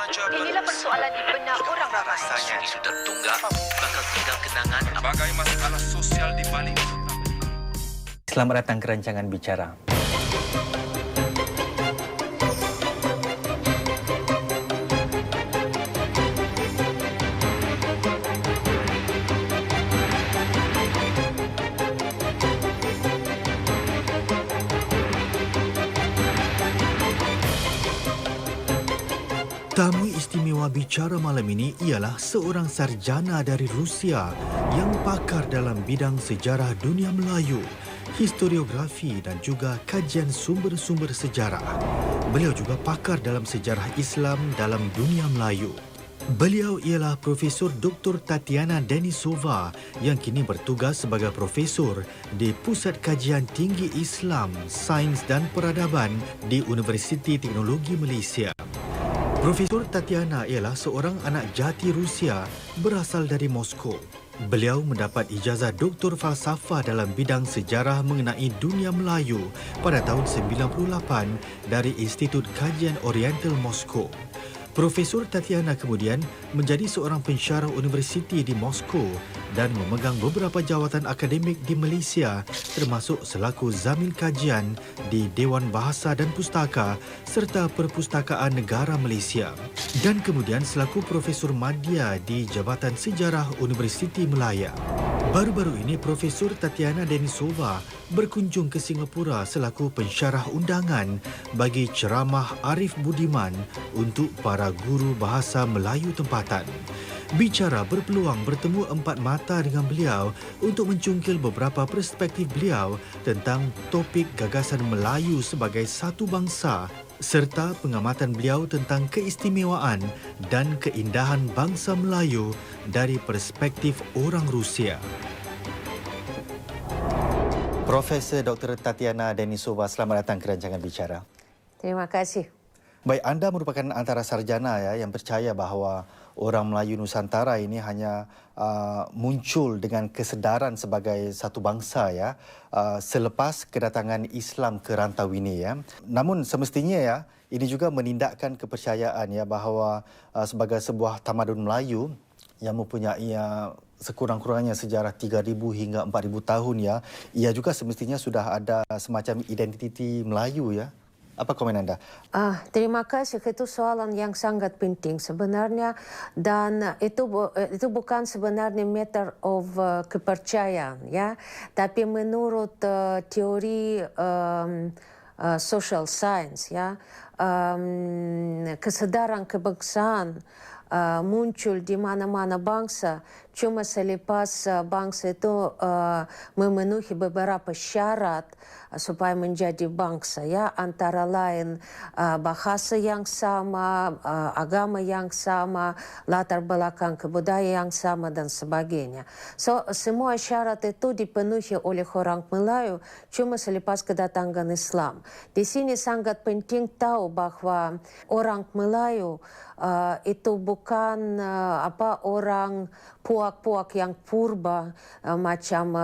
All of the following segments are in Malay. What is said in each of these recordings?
Inilah persoalan di benak orang ramai. Rasanya di sudut tunggak bakal tinggal kenangan Sebagai masalah sosial di balik itu. Selamat datang ke rancangan Bicara. Tamu istimewa Bicara malam ini ialah seorang sarjana dari Rusia yang pakar dalam bidang sejarah dunia Melayu, historiografi dan juga kajian sumber-sumber sejarah. Beliau juga pakar dalam sejarah Islam dalam dunia Melayu. Beliau ialah Profesor Dr. Tatiana Denisova yang kini bertugas sebagai profesor di Pusat Kajian Tinggi Islam, Sains dan Peradaban di Universiti Teknologi Malaysia. Profesor Tatiana ialah seorang anak jati Rusia berasal dari Moskow. Beliau mendapat ijazah Doktor Falsafah dalam bidang sejarah mengenai dunia Melayu pada tahun 98 dari Institut Kajian Oriental Moskow. Profesor Tatiana kemudian menjadi seorang pensyarah universiti di Moskow dan memegang beberapa jawatan akademik di Malaysia termasuk selaku zamin kajian di Dewan Bahasa dan Pustaka serta Perpustakaan Negara Malaysia dan kemudian selaku Profesor Madya di Jabatan Sejarah Universiti Melaya. Baru-baru ini Profesor Tatiana Denisova berkunjung ke Singapura selaku pensyarah undangan bagi ceramah Arif Budiman untuk para guru bahasa Melayu tempatan. Bicara berpeluang bertemu empat mata dengan beliau untuk mencungkil beberapa perspektif beliau tentang topik gagasan Melayu sebagai satu bangsa serta pengamatan beliau tentang keistimewaan dan keindahan bangsa Melayu dari perspektif orang Rusia. Profesor Dr. Tatiana Denisova, selamat datang ke rancangan Bicara. Terima kasih. Baik, anda merupakan antara sarjana yang percaya bahawa orang Melayu Nusantara ini hanya muncul dengan kesedaran sebagai satu bangsa selepas kedatangan Islam ke rantau ini Namun semestinya ini juga menindakkan kepercayaan bahawa sebagai sebuah tamadun Melayu yang mempunyai sekurang-kurangnya sejarah 3,000 hingga 4,000 tahun ia juga semestinya sudah ada semacam identiti Melayu Apa komen anda? Terima kasih. Itu soalan yang sangat penting sebenarnya dan itu bukan sebenarnya matter of kepercayaan tapi menurut teori social science kesadaran kebangsaan muncul di mana-mana bangsa cuma selepas bangsa itu memenuhi beberapa syarat supaya menjadi bangsa antara lain bahasa yang sama, agama yang sama, latar belakang kebudayaan yang sama dan sebagainya. So semua syarat itu dipenuhi oleh orang Melayu cuma selepas kedatangan Islam. Di sini sangat penting tahu bahwa orang Melayu itu bukan orang puak-puak yang purba macam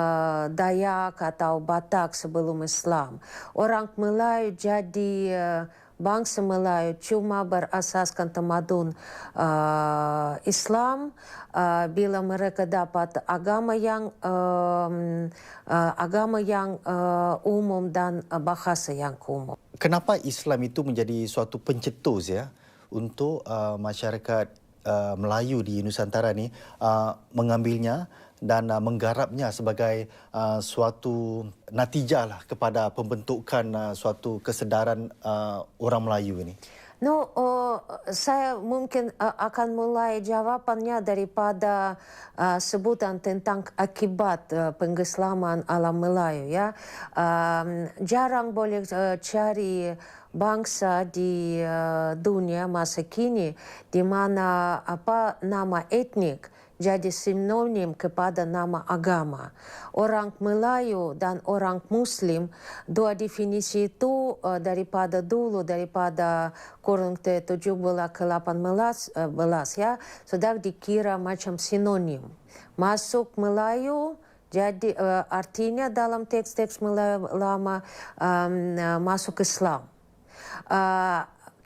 Dayak atau Batak sebelum Islam. Orang Melayu jadi bangsa Melayu cuma berasaskan tamadun Islam bila mereka dapat agama yang umum dan bahasa yang umum. Kenapa Islam itu menjadi suatu pencetus untuk masyarakat Melayu di Nusantara ni mengambilnya dan menggarapnya sebagai suatu natijah kepada pembentukan suatu kesedaran orang Melayu ini? Saya mungkin akan mulai jawabannya daripada sebutan tentang akibat pengislaman alam Melayu jarang boleh cari bangsa di dunia masa kini di mana nama etnik jadi sinonim kepada nama agama. Orang Melayu dan orang Muslim, dua definisi itu daripada dulu, daripada kurun ke-17 ke 18 sudah dikira macam sinonim. Masuk Melayu jadi artinya dalam teks-teks Melayu lama masuk Islam.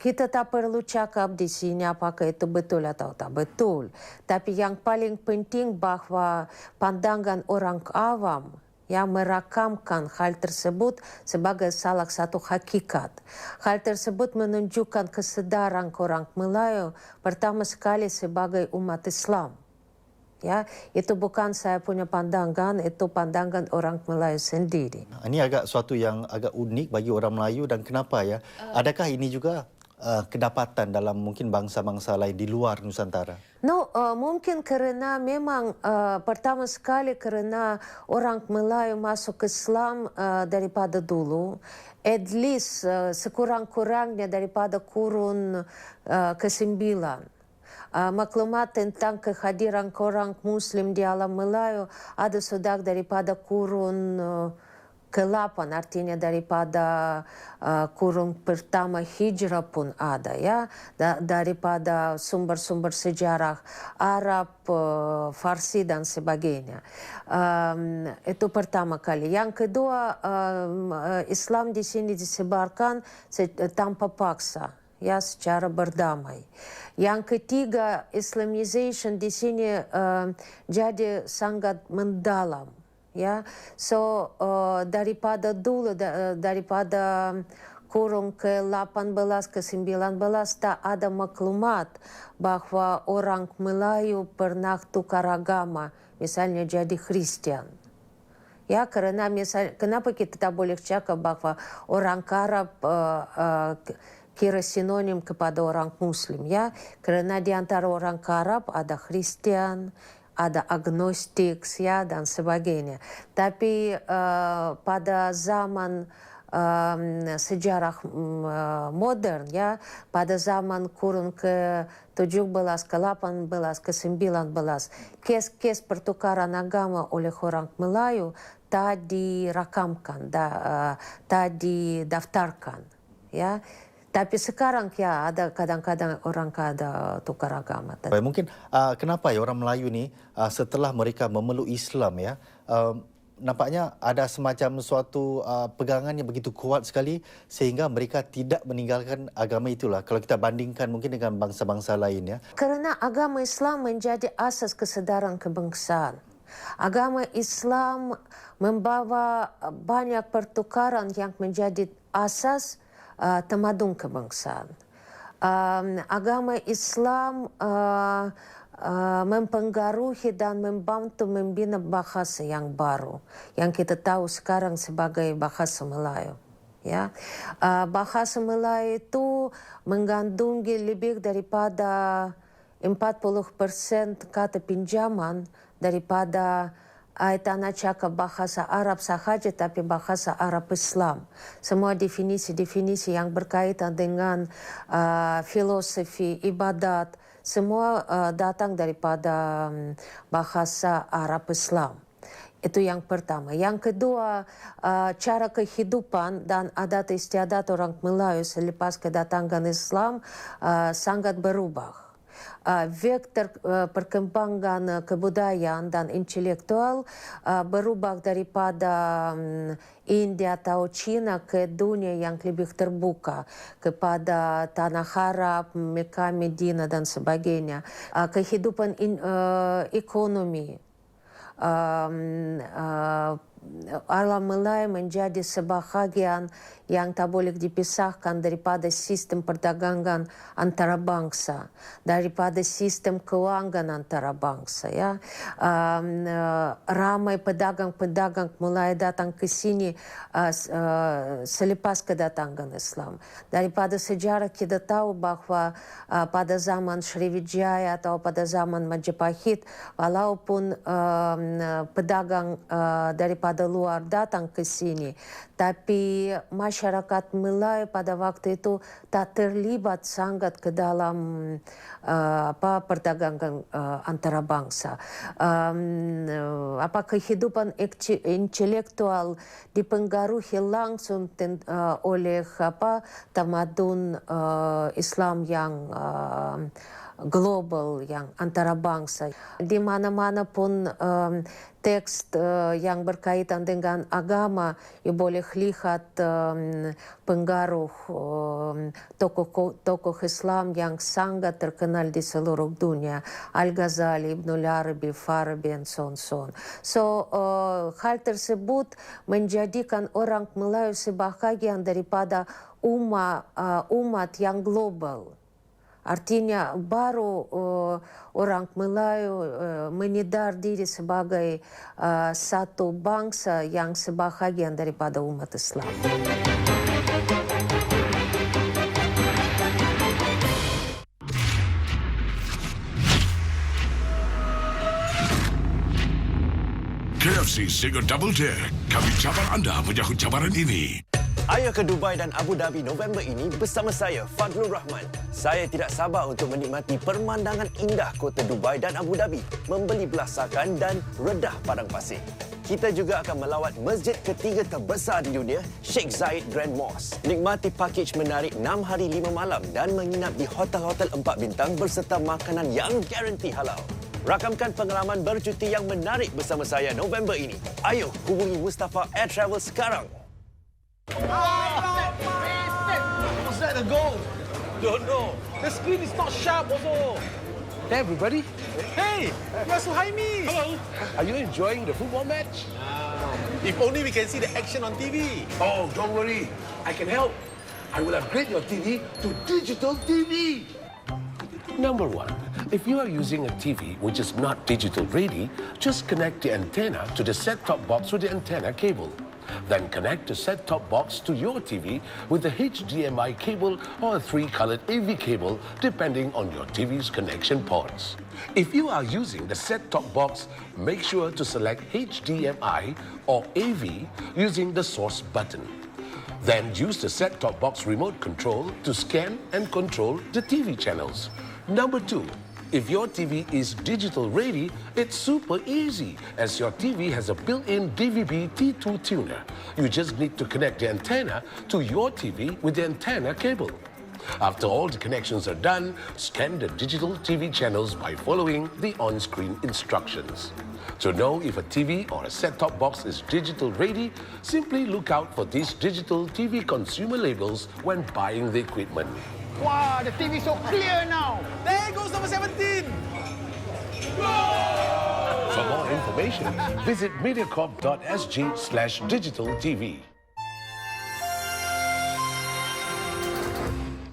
kita tak perlu cakap di sini apakah itu betul atau tak betul. Tapi yang paling penting bahwa pandangan orang awam yang merakamkan hal tersebut sebagai salah satu hakikat. Hal tersebut menunjukkan kesedaran orang Melayu pertama sekali sebagai umat Islam. Ya, itu bukan saya punya pandangan, itu pandangan orang Melayu sendiri. Ini agak suatu yang agak unik bagi orang Melayu dan kenapa ya? Adakah ini juga kedapatan dalam mungkin bangsa-bangsa lain di luar Nusantara? No, mungkin karena memang pertama sekali karena orang Melayu masuk Islam daripada dulu, at least sekurang-kurangnya daripada kurun ke-9. Maklumat tentang kehadiran orang Muslim di alam Melayu ada sudah daripada kurun ke-8, artinya daripada kurun pertama hijrah pun ada ya, daripada sumber-sumber sejarah Arab, Farsi dan sebagainya. Itu pertama kali. Yang kedua, Islam di sini disebarkan tanpa paksa. Ya, secara berdamai. Yang ketiga, Islamization di sini jadi sangat mendalam. Ya, so daripada dulu, daripada kurun ke-18 ke-19 tak ada maklumat bahwa orang Melayu pernah tukar agama, misalnya jadi Kristen. Ya, karena misalnya, kenapa kita tak boleh cakap bahwa orang Arab kira sinonim kepada orang Muslim, ya, karena di antara orang Arab ada Kristen, ada agnostik, ya, dan sebagainya. Tapi pada zaman sejarah modern, ya, pada zaman kurun ke-17, ke-18, ke-19, kes-kes pertukaran agama oleh orang Melayu tak dirakamkan, tak didaftarkan, ya. Tapi sekarang ya ada kadang-kadang orang ada tukar agama. Mungkin kenapa ya orang Melayu ni setelah mereka memeluk Islam ya, nampaknya ada semacam suatu pegangan yang begitu kuat sekali sehingga mereka tidak meninggalkan agama itulah. Kalau kita bandingkan mungkin dengan bangsa-bangsa lain ya. Karena agama Islam menjadi asas kesedaran kebangsaan. Agama Islam membawa banyak pertukaran yang menjadi asas tamadun kebangsaan. Agama Islam mempengaruhi dan membantu membina bahasa yang baru, yang kita tahu sekarang sebagai bahasa Melayu. Ya, bahasa Melayu itu mengandungi lebih daripada 40% kata pinjaman daripada tanah cakap bahasa Arab sahaja, tapi bahasa Arab Islam. Semua definisi-definisi yang berkaitan dengan filosofi, ibadat, semua datang daripada bahasa Arab Islam. Itu yang pertama. Yang kedua, cara kehidupan dan adat istiadat orang Melayu selepas kedatangan Islam sangat berubah. Vektor perkembangan kebudayaan dan intelektual berubah daripada India atau China ke dunia yang lebih terbuka, kepada tanah Arab, Mekah, Medina dan sebagainya. Kehidupan ekonomi alam Melayu menjadi sebahagian yang tak boleh dipisahkan daripada sistem perdagangan antara bangsa, daripada sistem keuangan antara bangsa. Ya, ramai pedagang-pedagang mulai datang ke sini selepas kedatangan Islam. Daripada sejarah kita tahu bahwa pada zaman Sriwijaya atau pada zaman Majapahit, walaupun pedagang daripada luar datang ke sini, tapi masyarakat Melayu pada waktu itu tak terlibat sangat ke dalam perdagangan antara bangsa. Kehidupan intelektual dipengaruhi langsung oleh tamadun Islam yang global yang antarabangsa. Di mana-mana pun teks yang berkaitan dengan agama, boleh lihat pengaruh tokoh Islam yang sangat terkenal di seluruh dunia. Al-Ghazali, Ibnul Arabi, Farabi, dan so-on. So, hal tersebut menjadikan orang Melayu sebahagian daripada umat yang global. Artinya baru orang Melayu menyadar diri sebagai satu bangsa yang sebahagian daripada umat Islam. KFC Single Double Dare. Kami cabar anda menyahut cabaran ini. Ayo ke Dubai dan Abu Dhabi November ini bersama saya, Fadlur Rahman. Saya tidak sabar untuk menikmati pemandangan indah kota Dubai dan Abu Dhabi, membeli belasakan dan redah padang pasir. Kita juga akan melawat masjid ketiga terbesar di dunia, Sheikh Zayed Grand Mosque. Nikmati pakej menarik 6 hari 5 malam dan menginap di hotel-hotel 4 bintang berserta makanan yang garanti halal. Rakamkan pengalaman bercuti yang menarik bersama saya November ini. Ayo hubungi Mustafa Air Travel sekarang. Was that a goal? Don't know. The screen is not sharp also. Hey everybody. Hey, you're Suhaimi. Hello. Are you enjoying the football match? If only we can see the action on TV. Oh, don't worry. I can help. I will upgrade your TV to digital TV. Number 1, if you are using a TV which is not digital ready, just connect the antenna to the set-top box with the antenna cable. Then connect the set-top box to your TV with the HDMI cable or a 3-colored AV cable, depending on your TV's connection ports. If you are using the set-top box, make sure to select HDMI or AV using the source button. Then use the set-top box remote control to scan and control the TV channels. Number 2, if your TV is digital ready, it's super easy as your TV has a built-in DVB T2 tuner. You just need to connect the antenna to your TV with the antenna cable. After all the connections are done, scan the digital TV channels by following the on-screen instructions. To know if a TV or a set-top box is digital ready, simply look out for these digital TV consumer labels when buying the equipment. Wow, the TV is so clear now. There goes number 17. For more information, visit mediacorp.sg/digitaltv.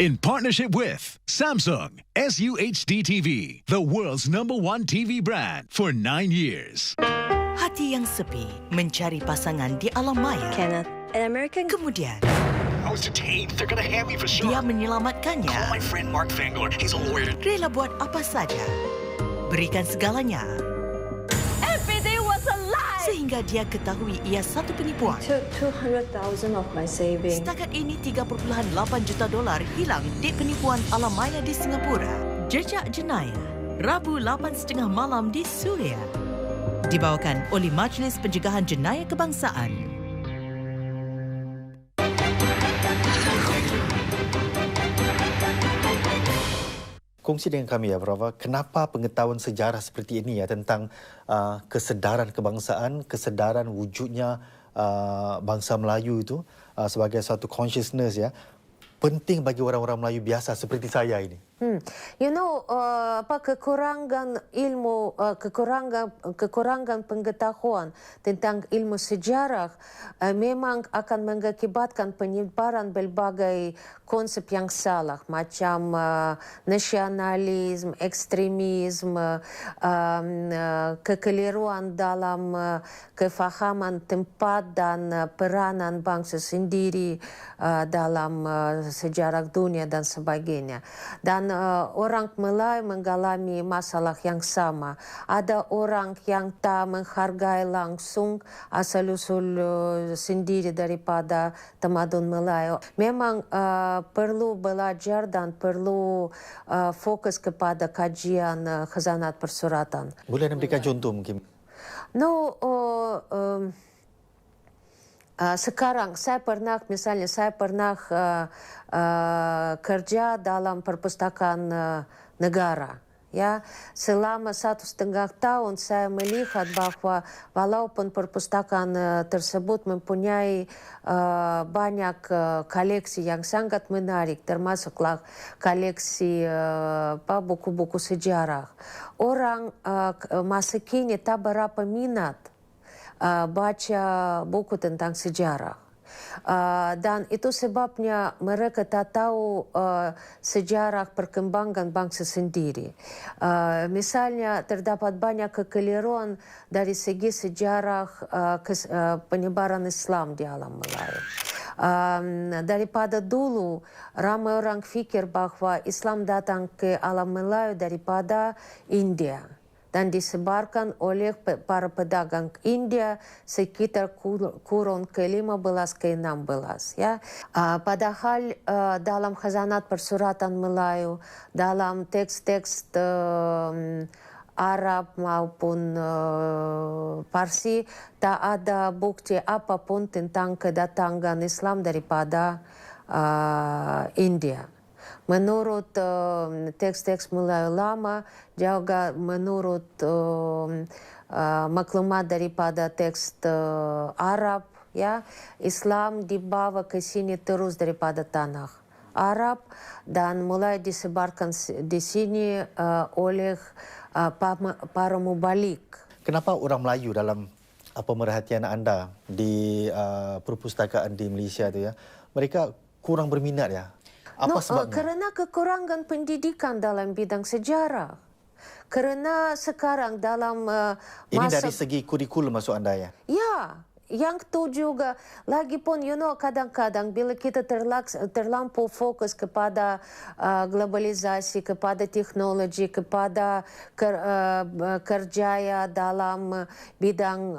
In partnership with Samsung, SUHD TV, the world's #1 TV brand for 9 years. Hati yang sepi mencari pasangan di alam maya. Kenneth, an American. Kemudian I was detained. They're gonna have me for sure. dia menyelamatkannya. Call my friend Mark Fangor. He's a lawyer. Rela buat apa saja. Berikan segalanya. Everything was a lie. Sehingga dia ketahui ia satu penipuan. Took 200,000 of my savings. Setakat ini $3.8 juta hilang di penipuan alam maya di Singapura. Jejak Jenayah, Rabu 8.30 malam di Suria. Dibawakan oleh Majlis Pencegahan Jenayah Kebangsaan. Kongsi dengan kami ya, Prof. Kenapa pengetahuan sejarah seperti ini ya tentang kesedaran kebangsaan, kesedaran wujudnya bangsa Melayu itu sebagai satu consciousness ya, penting bagi orang-orang Melayu biasa seperti saya ini. You know, kekurangan ilmu, kekurangan pengetahuan tentang ilmu sejarah memang akan mengakibatkan penyebaran berbagai konsep yang salah, macam nasionalisme, ekstremisme, kekeliruan dalam kefahaman tempat dan peranan bangsa sendiri dalam sejarah dunia dan sebagainya. Dan orang Melayu mengalami masalah yang sama. Ada orang yang tak menghargai langsung asal-usul sendiri daripada tamadun Melayu. Memang perlu belajar dan perlu fokus kepada kajian khazanat persuratan. Boleh Anda berikan contoh mungkin? No, sekarang saya pernah kerja dalam perpustakaan negara. Ya, selama 1,5 tahun saya melihat bahwa walaupun perpustakaan tersebut mempunyai banyak koleksi yang sangat menarik, termasuklah koleksi buku-buku sejarah. Orang masa kini tak berapa minat baca buku tentang sejarah. Dan itu sebabnya mereka tak tahu sejarah perkembangan bangsa sendiri. Misalnya terdapat banyak kekeliruan dari segi sejarah penyebaran Islam di alam Melayu. Daripada dulu ramai orang fikir bahwa Islam datang ke alam Melayu daripada India dan disebarkan oleh para pedagang India sekitar kurun ke-15 ke-16. Ya. Padahal dalam khazanat persuratan Melayu, dalam teks-teks Arab maupun Parsi, tak ada bukti apapun tentang kedatangan Islam daripada India. Menurut teks-teks Melayu lama, juga menurut maklumat daripada teks Arab, ya, Islam dibawa ke sini terus daripada tanah Arab dan mulai disebarkan di sini oleh para mubalik. Kenapa orang Melayu dalam pemerhatian anda di perpustakaan di Malaysia tu ya, mereka kurang berminat ya? Apa sebabnya? Kerana kekurangan pendidikan dalam bidang sejarah. Kerana sekarang dalam Ini dari segi kurikulum maksud anda ya? Ya, yang tu juga. Lagipun, kadang-kadang bila kita terlampau fokus kepada globalisasi, kepada teknologi, kepada kerjaya dalam bidang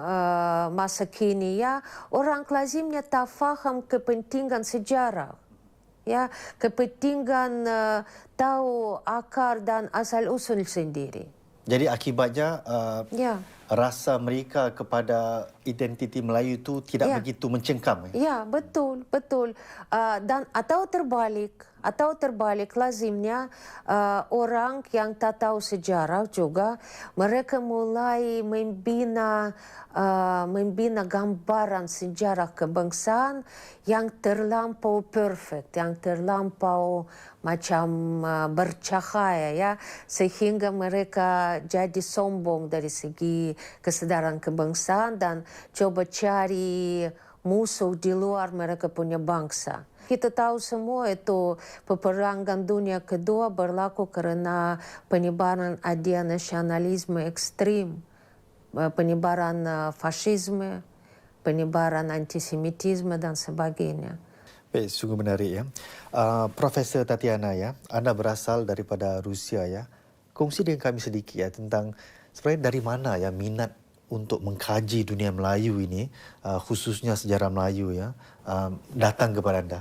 masa kini, ya, orang lazimnya tak faham kepentingan sejarah. Ya, kepentingan tahu akar dan asal-usul sendiri. Jadi akibatnya rasa mereka kepada identiti Melayu itu tidak begitu mencengkam. Ya, betul. Dan atau terbalik lazimnya orang yang tak tahu sejarah juga mereka mulai membina gambaran sejarah kebangsaan yang terlampau perfect, yang terlampau macam bercahaya, ya, sehingga mereka jadi sombong dari segi kesedaran kebangsaan dan coba cari musuh di luar mereka punya bangsa. Kita tahu semua itu peperangan dunia kedua berlaku kerana penyebaran idea nasionalisme ekstrim, penyebaran fasisme, penyebaran antisemitisme dan sebagainya. Baik, sungguh menarik ya. Profesor Tatiana ya, anda berasal daripada Rusia ya. Kongsi dengan kami sedikit ya tentang sebenarnya dari mana ya minat untuk mengkaji dunia Melayu ini, khususnya sejarah Melayu ya, datang kepada anda.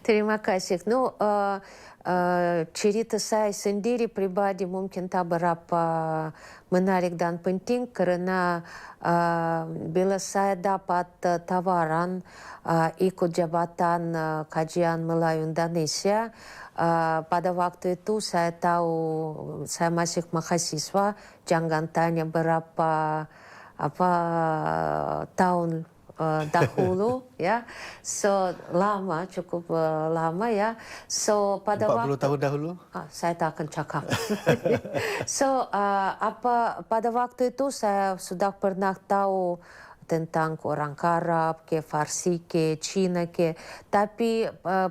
Terima kasih. Cerita saya sendiri pribadi mungkin tak berapa menarik dan penting kerana bila saya dapat tawaran ikut jabatan kajian Melayu Indonesia, pada waktu itu saya tahu saya masih mahasiswa, jangan tanya berapa tahun dahulu ya, so lama, cukup lama ya. So pada 40 tahun dahulu? Saya tak akan cakap. So pada waktu itu saya sudah pernah tahu tentang orang Arab, ke Farsi, ke Cina, ke, tapi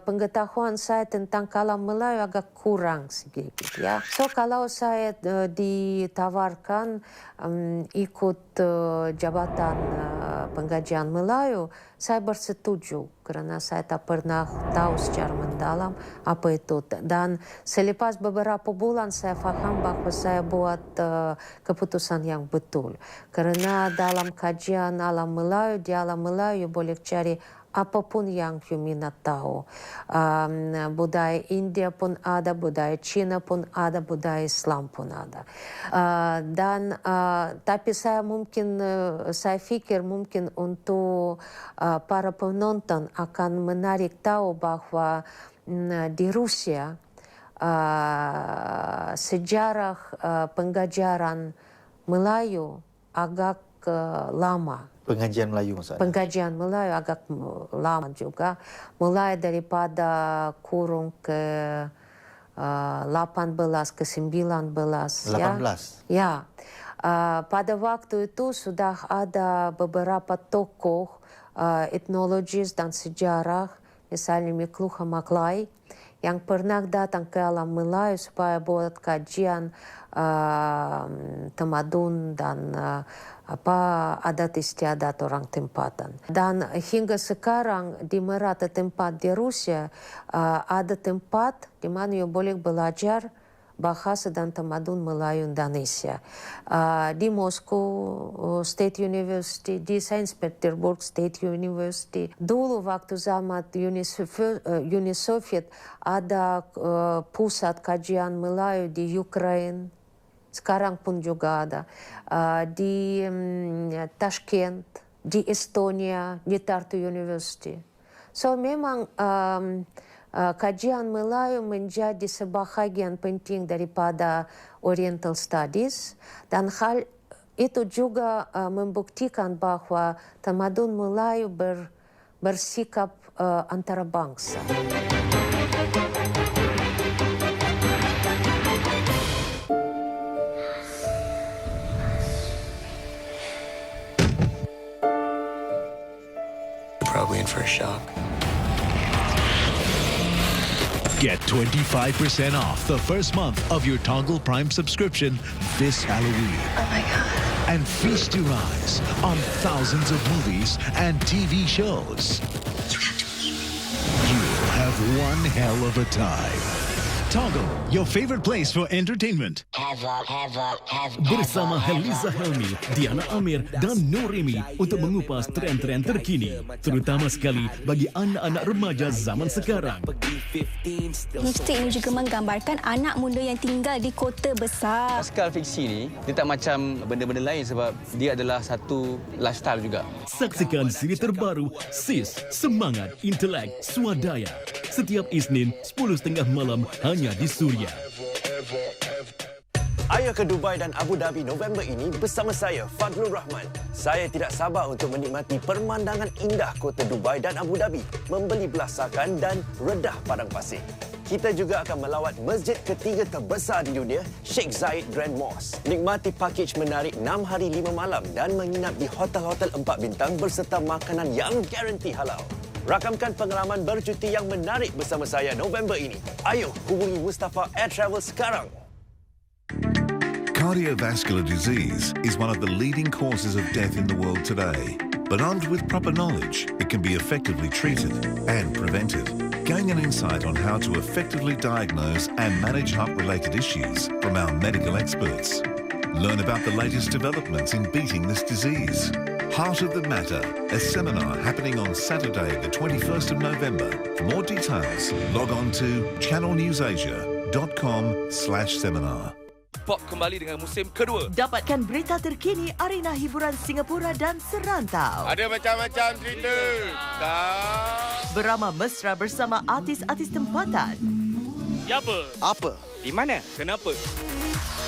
pengetahuan saya tentang kalam Melayu agak kurang sedikit ya. So kalau saya ditawarkan ikut jabatan pengkajian Melayu, saya bersetuju kerana saya tak pernah tahu secara mendalam apa itu. Dan selepas beberapa bulan saya faham bahawa saya buat keputusan yang betul. Kerana dalam kajian alam Melayu, di alam Melayu boleh cari apapun yang you minat tahu. Budaya India pun ada, budaya Cina pun ada, budaya Islam pun ada. Tapi saya fikir mungkin untuk para penonton akan menarik tahu bahwa di Rusia sejarah pengajaran Melayu agak lama. Pengajian Melayu maksudnya? Pengajian Melayu agak lama juga. Mulai daripada kurung ke 18 ke 19. 18? Ya. Pada waktu itu sudah ada beberapa tokoh etnologis dan sejarah, misalnya Mikluha Maklai, yang pernah datang ke alam Melayu supaya buat kajian tamadun dan adat istiadat orang tempatan. Dan hingga sekarang di merata tempat di Rusia ada tempat di mana you boleh belajar bahasa dan tamadun Melayu Indonesia. Di Moskow State University, di Saint Petersburg State University. Dulu waktu zaman Uni Soviet ada pusat kajian Melayu di Ukraina. Sekarang pun juga ada. Di Tashkent, di Estonia, di Tartu University. So memang kajian Melayu menjadi sebahagian penting daripada Oriental Studies, dan hal itu juga membuktikan bahwa tamadun Melayu bersikap antarabangsa. Probably in for a shock. Get 25% off the first month of your Toggle Prime subscription this Halloween. Oh my God. And feast your eyes on thousands of movies and TV shows. You have to believe me. You'll have one hell of a time. Toggle, your favorite place for entertainment. Bersama Heliza Helmi, Diana Amir dan Nurimi untuk mengupas tren-tren terkini, terutama sekali bagi anak-anak remaja zaman sekarang. Lipstick ini juga menggambarkan anak muda yang tinggal di kota besar. Pascal fiksi ni, dia tak macam benda-benda lain sebab dia adalah satu lifestyle juga. Saksikan siri terbaru Sis, Semangat, Intelek, Swadaya. Setiap Isnin 10.30 malam hanya di Suria. Ayo ke Dubai dan Abu Dhabi November ini bersama saya, Fadlur Rahman. Saya tidak sabar untuk menikmati pemandangan indah kota Dubai dan Abu Dhabi, membeli belasakan dan redah padang pasir. Kita juga akan melawat masjid ketiga terbesar di dunia, Sheikh Zayed Grand Mosque. Nikmati pakej menarik 6 hari 5 malam dan menginap di hotel-hotel 4 bintang berserta makanan yang garanti halal. Rakamkan pengalaman bercuti yang menarik bersama saya November ini. Ayo hubungi Mustafa Air Travel sekarang. Cardiovascular disease is one of the leading causes of death in the world today. But armed with proper knowledge, it can be effectively treated and prevented. Gain an insight on how to effectively diagnose and manage heart-related issues from our medical experts. Learn about the latest developments in beating this disease. Heart of the Matter, a seminar happening on Saturday, the 21st of November. For more details, log on to channelnewsasia.com/seminar. Pop kembali dengan musim kedua. Dapatkan berita terkini arena hiburan Singapura dan serantau. Ada macam-macam cerita. Beramah mesra bersama artis-artis tempatan. Ya apa? Apa? Di mana? Kenapa?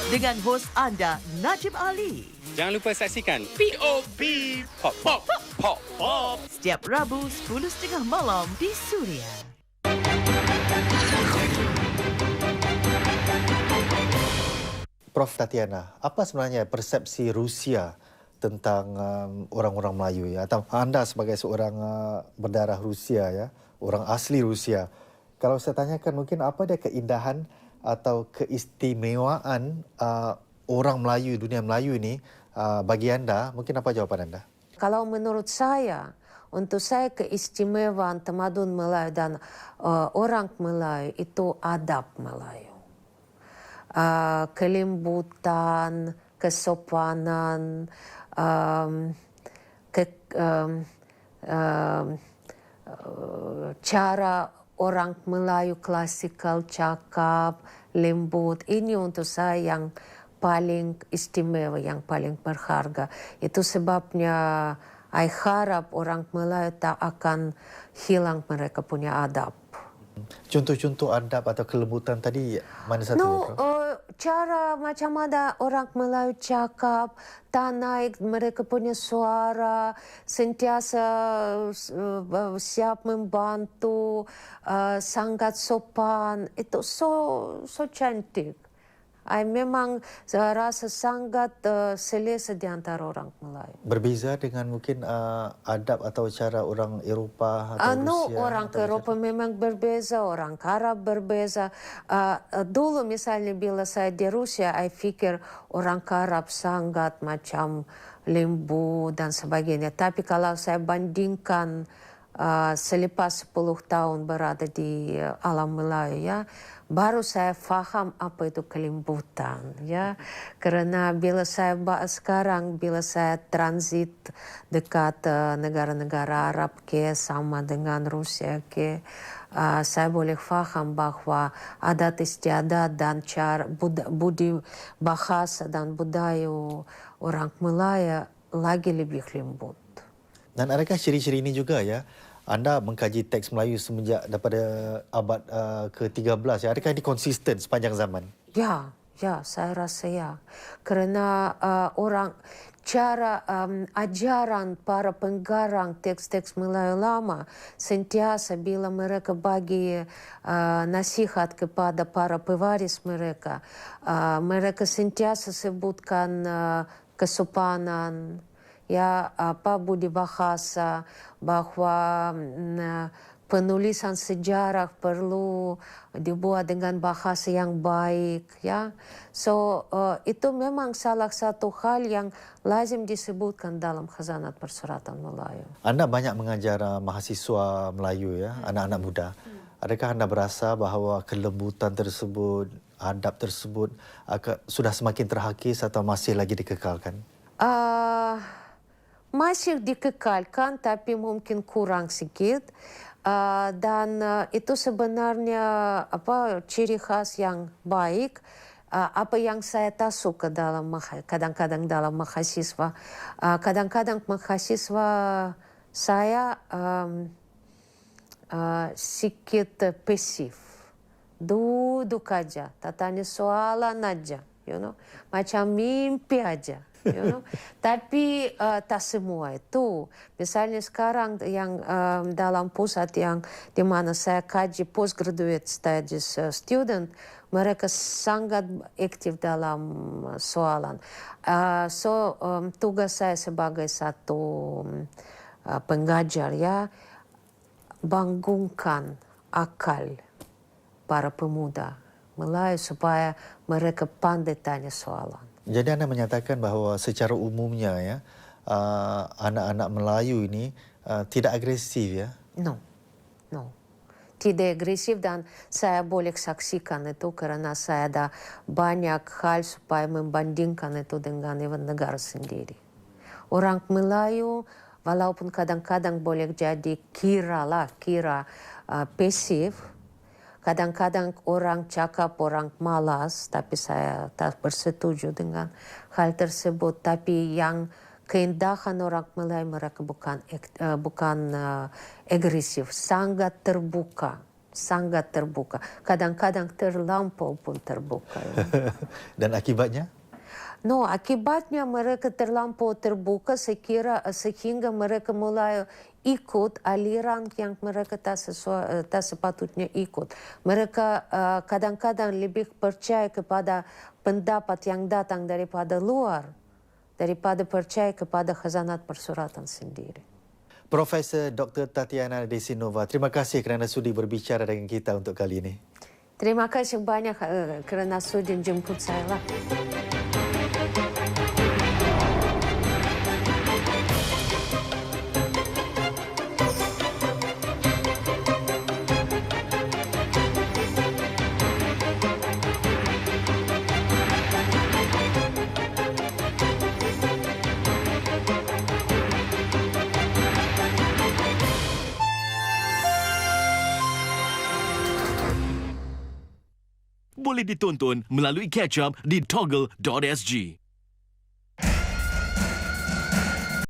Dengan hos anda, Najib Ali. Jangan lupa saksikan POP Pop Pop Pop Pop setiap Rabu 10.30 malam di Suria. Prof Tatiana, apa sebenarnya persepsi Rusia tentang orang-orang Melayu ya? Atau anda sebagai seorang berdarah Rusia ya, orang asli Rusia. Kalau saya tanyakan mungkin apa dia keindahan atau keistimewaan orang Melayu, dunia Melayu ini bagi anda, mungkin apa jawapan anda? Kalau menurut saya, untuk saya keistimewaan tamadun Melayu dan orang Melayu itu adab Melayu. Kelembutan, kesopanan, cara orang Melayu klasikal cakap, lembut. Ini untuk saya yang paling istimewa, yang paling berharga. Itu sebabnya saya harap orang Melayu tak akan hilang mereka punya adab. Contoh-contoh adab atau kelembutan tadi mana satu? No, cara macam ada orang Melayu cakap, tak naik mereka punya suara, sentiasa siap membantu, sangat sopan. Itu so cantik. Memang saya rasa sangat selesa di antara orang Melayu. Berbeza dengan mungkin adab atau cara orang Eropah atau Rusia? Orang Eropah memang berbeza, orang Arab berbeza. Dulu misalnya bila saya di Rusia, saya pikir orang Arab sangat macam lembut dan sebagainya. Tapi kalau saya bandingkan selepas 10 tahun berada di alam Melayu, ya, baru saya faham apa itu kelembutan, ya. Karena bila saya transit dekat negara-negara Arab sama dengan Rusia saya boleh faham bahwa adat istiadat dan cara budi bahasa dan budaya orang Melayu lagi lebih lembut. Dan adakah ciri-ciri ini juga, ya? Anda mengkaji teks Melayu semenjak daripada abad ke-13, ya. Adakah ini konsisten sepanjang zaman? Ya, saya rasa ya. Kerana ajaran para penggarang teks-teks Melayu lama sentiasa bila mereka bagi nasihat kepada para pewaris mereka, mereka sentiasa sebutkan kesopanan, ya, budi bahasa, bahwa penulisan sejarah perlu dibuat dengan bahasa yang baik, ya. So itu memang salah satu hal yang lazim disebutkan dalam khazanat persuratan Melayu. Anda banyak mengajar mahasiswa Melayu, ya, anak-anak muda. Adakah anda berasa bahawa kelembutan tersebut, adab tersebut sudah semakin terhakis atau masih lagi dikekalkan? Masih dikekalkan, tapi mungkin kurang sedikit. Dan itu sebenarnya ciri khas yang baik. Apa yang saya tak suka kadang-kadang dalam mahasiswa. Kadang-kadang mahasiswa saya sedikit pasif. Duduk aja, tak tanya soalan aja, macam mimpi aja. Tapi tak semua itu. Misalnya sekarang yang dalam pusat yang di mana saya kaji postgraduate studies student, mereka sangat aktif dalam soalan. Tugas saya sebagai satu pengajar, ya, bangunkan akal para pemuda Melayu supaya mereka pandai tanya soalan. Jadi anda menyatakan bahawa secara umumnya, ya, anak-anak Melayu ini tidak agresif, ya? No. Tidak agresif, dan saya boleh saksikan itu kerana saya ada banyak hal supaya membandingkan itu dengan negara sendiri. Orang Melayu walaupun kadang-kadang boleh jadi kira pasif, kadang-kadang orang cakap orang malas, tapi saya tak bersetuju dengan hal tersebut. Tapi yang keindahan orang Melayu, mereka bukan agresif, sangat terbuka. Kadang-kadang terlampau pun terbuka. Dan akibatnya? No, akibatnya mereka terlampau terbuka sehingga mereka mulai ikut aliran yang mereka tak sepatutnya ikut. Mereka kadang-kadang lebih percaya kepada pendapat yang datang daripada luar, daripada percaya kepada khazanat persuratan sendiri. Profesor Dr. Tatiana Desinova, terima kasih kerana sudi berbicara dengan kita untuk kali ini. Terima kasih banyak kerana sudi jemput saya. Boleh ditonton melalui catch up di toggle.sg.